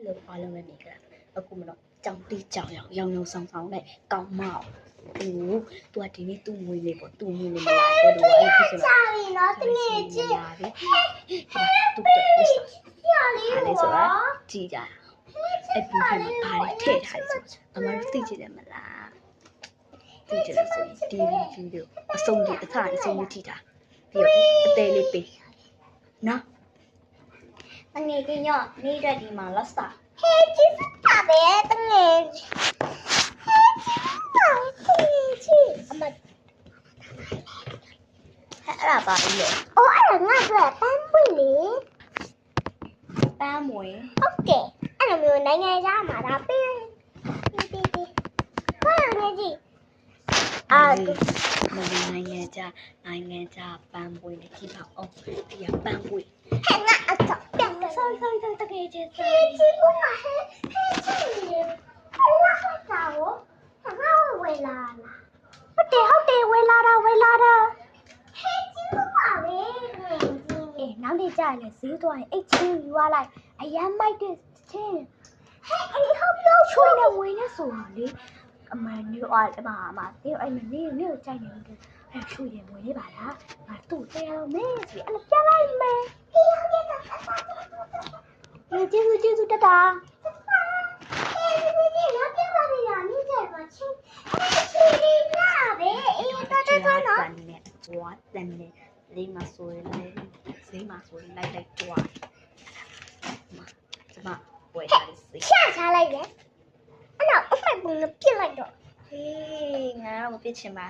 လို့အားလုံးပဲမြင်ကြတာအခုမတော့ကြောင်တီးကြောင်ရောင်ဆောင်ဆောင်နဲ့ကောင်းမောက်သူကဒီနေ့သူ့မွေးလေးပေါ့သူ့မွေးလေးမလာတော့ဘူးအဲ့ဖြစ်စမှာနော်တငယ်ချင်းပါပြီသူ့တော့လက်စားလေးဆိုတာကြည်ကြအဲ့ဘူးထဲမှာဘာတွေထည့်ထားလဲဆိုအမတို့သိကြတယ်မလားသိကြတယ်ဆိုရင်ဒီဗီဒီယိုအဆုံးကြီးအဆုံးကြီးထိတာပြီးတော့အသေးလေးပေးနော်တငယ်ချင်းညနေတဲ့ဒီမှာလက်စားဟဲ့ကြည့်စတာပဲတငယ်အမအဲ့ဒါပါလေ။အော်အဲ့ဒါငါကပန်းပွင့်လေ။ပန်းမွေဟုတ်ကဲ့။အဲ့လိုမျိုးနိုင်ငံခြားမှာဒါပေး။ဘာလဲကြီး။မလေးနိုင်ငံခြားပန်းပွင့်နဲ့ကြည့်ပါအောင်။ဒီကပန်းပွင့်။ဟဲ့ငါအတော့ပြန်ဆောင်းတကယ်ကြီး။ဟဲ့ကြီးကဟဲ့ကြီး။ဘာလဲတော့။ငါဝယ်လာလား။ဟုတ်တယ်ဝယ်လာတာ။ဟဲ့ကြီးပါပဲ။အေးနောက်နေ့ကျရင်ဈေးသွားရင်အိတ်ချင်းယူရလိုက်အရမ်းမိုက်တဲ့ချင်းဟဲ့အေးဟုတ်လို့ချွေးနေဝင်နေဆိုတော့လေအမနီအားအမတေးအဲ့မနေကြိုက်နေတယ်အဲ့ချွေးနေဝင်နေပါလားငါသူ့တရားမဲစီအဲ့ပြလိုက်မယ်အေးဟုတ်ကဲ့ကျေးဇူးတတာအေးဒီငါပြပါလိမ့်လားမိကြပါချင်းအဲ့ချွေးနေလာပဲအေးတော်နော်ဝါတန်နေလေးမဆိုရင်လည်းဈေးမှာဆိုရင်လိုက်တွားကျမဝယ်ထားတယ်ဈေးချလိုက်တယ်အဲ့တော့အဖိုက်ပုံနဲ့ပြစ်လိုက်တော့ဟေးငါတော့မပြစ်ချင်ပါ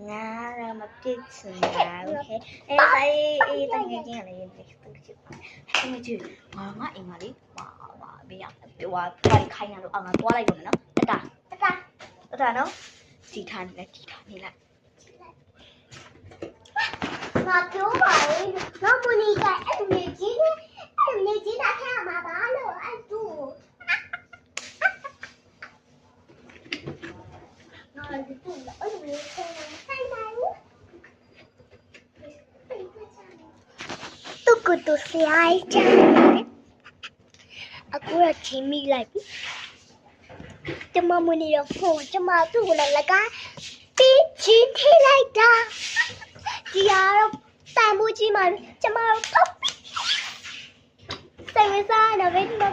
ငါတော့မပြစ်ချင်ပါဘူးဟဲ့အေးတကယ်ကြီးလည်းသူချစ်ဟဲ့မကြည့်ငါအိမ်မှာလေဟာဘေးရခိုင်းရလို့ငါတွားလိုက်တော့မယ်နော်တတာနော်စီထားနေလိုက်ငါပြောပါလေငါမနီကအဲ့နေကြီးတာထဲမှာပါလို့အဲ့သူငါဒီတူအဲ့ဒီဆိုင်ဘူးတူကူတူဆိုင်ချမ်းအခုရချင်းမိလိုက်ပြီကျမမနီရောဖုန်းကျမသူ့ကိုလည်းလကပြီးချင်းထိလိုက်တာဒီကတော့တန်မှုကြီးမှကျမတို့စိတ်ဝင်စားနေပဲဒီမှာ